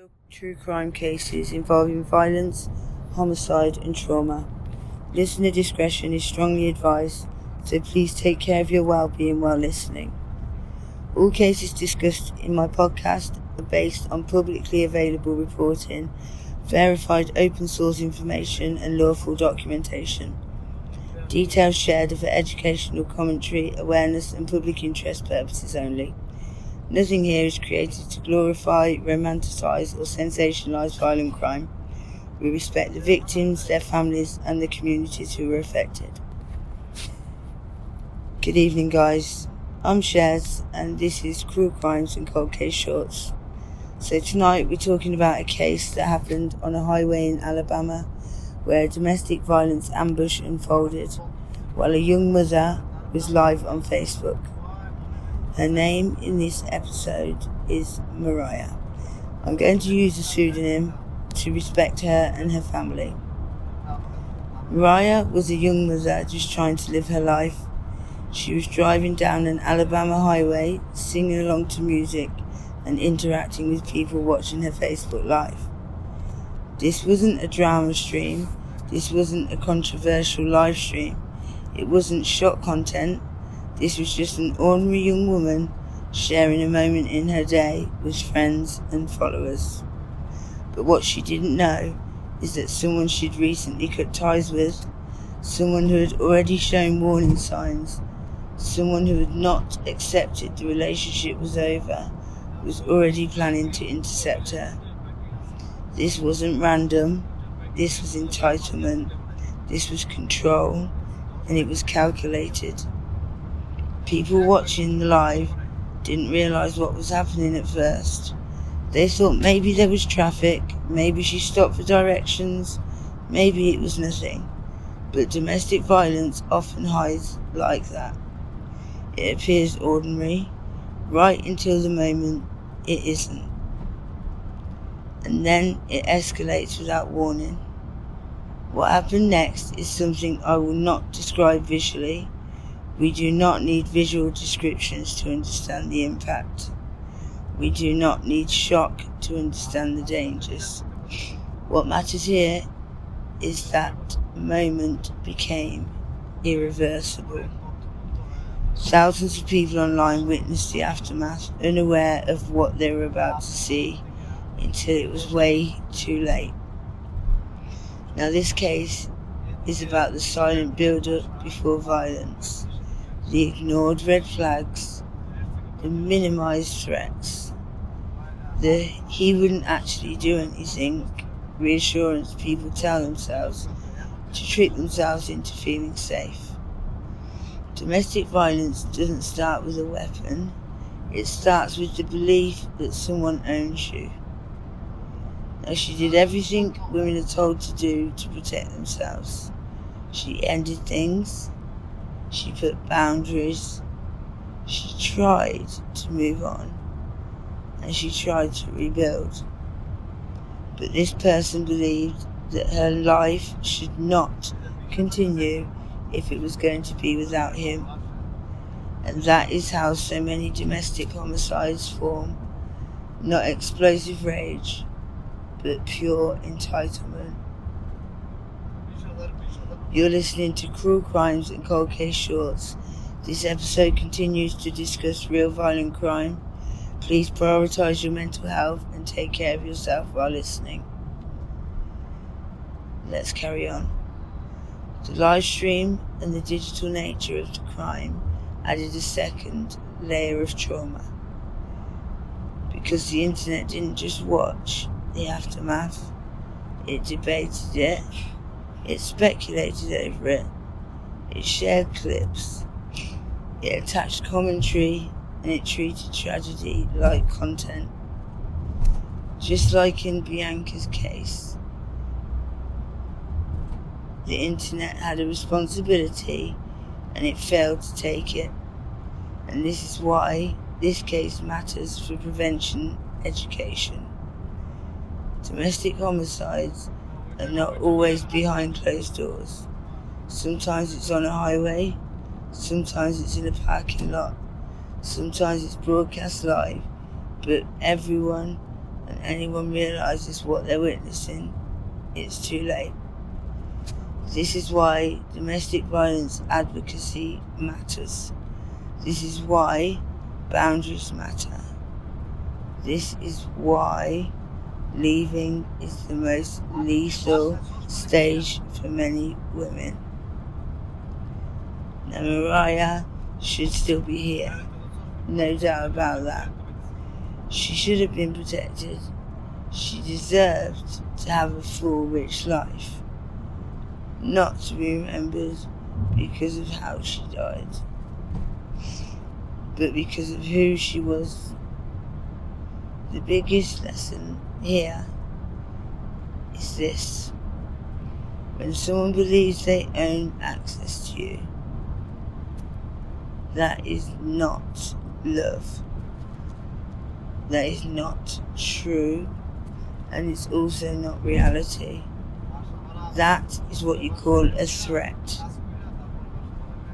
real true crime cases involving violence, homicide and trauma. Listener discretion is strongly advised, so please take care of your well-being while listening. All cases discussed in my podcast are based on publicly available reporting, verified open source information and lawful documentation. Details shared are for educational commentary, awareness and public interest purposes only. Nothing here is created to glorify, romanticise or sensationalise violent crime. We respect the victims, their families and the communities who were affected. Good evening guys, I'm Shez and this is Cruel Crimes and Cold Case Shorts. So tonight we're talking about a case that happened on a highway in Alabama where a domestic violence ambush unfolded while a young mother was live on Facebook. Her name in this episode is Mariah. I'm going to use a pseudonym to respect her and her family. Mariah was a young mother just trying to live her life. She was driving down an Alabama highway, singing along to music and interacting with people watching her Facebook Live. This wasn't a drama stream. This wasn't a controversial live stream. It wasn't shock content. This was just an ordinary young woman sharing a moment in her day with friends and followers. But what she didn't know is that someone she'd recently cut ties with, someone who had already shown warning signs, someone who had not accepted the relationship was over, was already planning to intercept her. This wasn't random, this was entitlement, this was control, and it was calculated. People watching the live didn't realise what was happening at first. They thought maybe there was traffic, maybe she stopped for directions, maybe it was nothing. But domestic violence often hides like that. It appears ordinary, right until the moment it isn't. And then it escalates without warning. What happened next is something I will not describe visually. We do not need visual descriptions to understand the impact. We do not need shock to understand the dangers. What matters here is that moment became irreversible. Thousands of people online witnessed the aftermath, unaware of what they were about to see, until it was way too late. Now this case is about the silent build-up before violence, the ignored red flags, the minimised threats, the he wouldn't actually do anything reassurance people tell themselves to trick themselves into feeling safe. Domestic violence doesn't start with a weapon, it starts with the belief that someone owns you. Now she did everything women are told to do to protect themselves. She ended things, she put boundaries, she tried to move on, and she tried to rebuild. But this person believed that her life should not continue if it was going to be without him. And that is how so many domestic homicides form. Not explosive rage, but pure entitlement. You're listening to Cruel Crimes and Cold Case Shorts. This episode continues to discuss real violent crime. Please prioritise your mental health and take care of yourself while listening. Let's carry on. The live stream and the digital nature of the crime added a second layer of trauma. Because the internet didn't just watch the aftermath, it debated it, it speculated over it, it shared clips, it attached commentary, and it treated tragedy like content. Just like in Bianca's case, the internet had a responsibility and it failed to take it. And this is why this case matters for prevention education. Domestic homicides are not always behind closed doors. Sometimes it's on a highway, sometimes it's in a parking lot, sometimes it's broadcast live, but everyone and anyone realises what they're witnessing, it's too late. This is why domestic violence advocacy matters. This is why boundaries matter. This is why leaving is the most lethal stage for many women. Now Mariah should still be here, no doubt about that. She should have been protected. She deserved to have a full, rich life, not to be remembered because of how she died, but because of who she was. The biggest lesson here is this: when someone believes they own access to you, that is not love. That is not true, and it's also not reality. That is what you call a threat.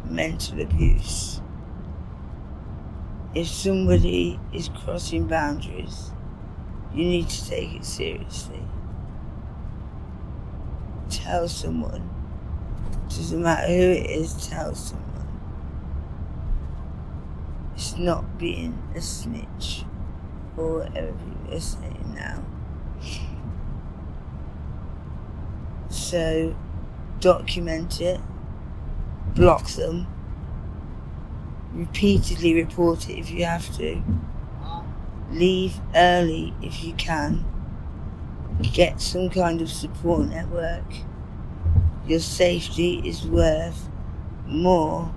Mental abuse. If somebody is crossing boundaries, you need to take it seriously. Tell someone. Doesn't matter who it is, tell someone. It's not being a snitch, or whatever people are saying now. So, document it, block them, repeatedly report it if you have to, leave early if you can, get some kind of support network. Your safety is worth more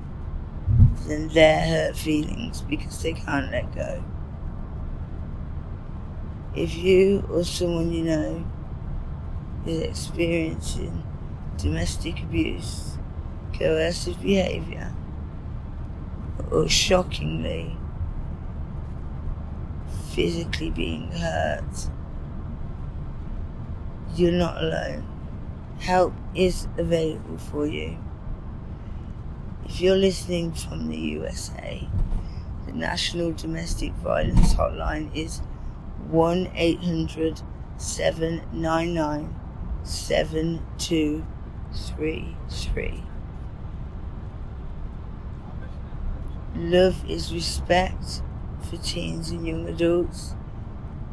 than their hurt feelings because they can't let go. If you or someone you know is experiencing domestic abuse, coercive behaviour, or shockingly physically being hurt, you're not alone. Help is available for you. If you're listening from the USA, the National Domestic Violence Hotline is 1-800-799-7233. Love is respect for teens and young adults.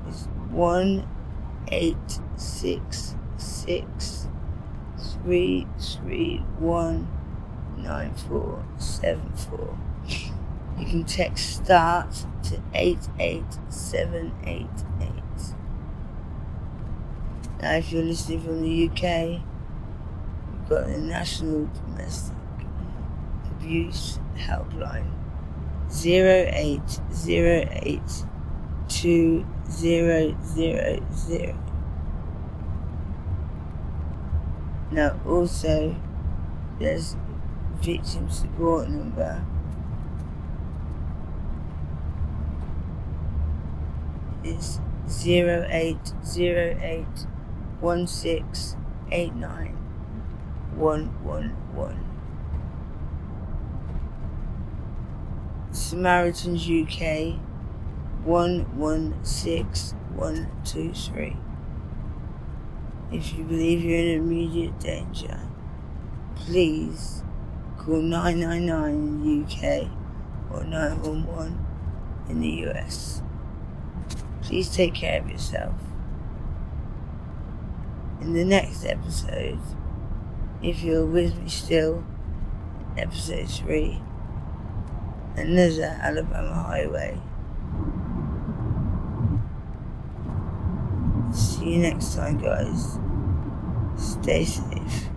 It's 1-866-331-9474. You can text START to 88788. Now, if you're listening from the UK, we've got the National Domestic Abuse Helpline, 0808 2000. Now, also, there's victim support number. It's 0808 1689 111. Samaritans UK 116123. If you believe you're in immediate danger, please call 999 in the UK or 911 in the US. Please take care of yourself. In the next episode, if you're with me still, episode 3, another Alabama highway. See you next time, guys. Stay safe.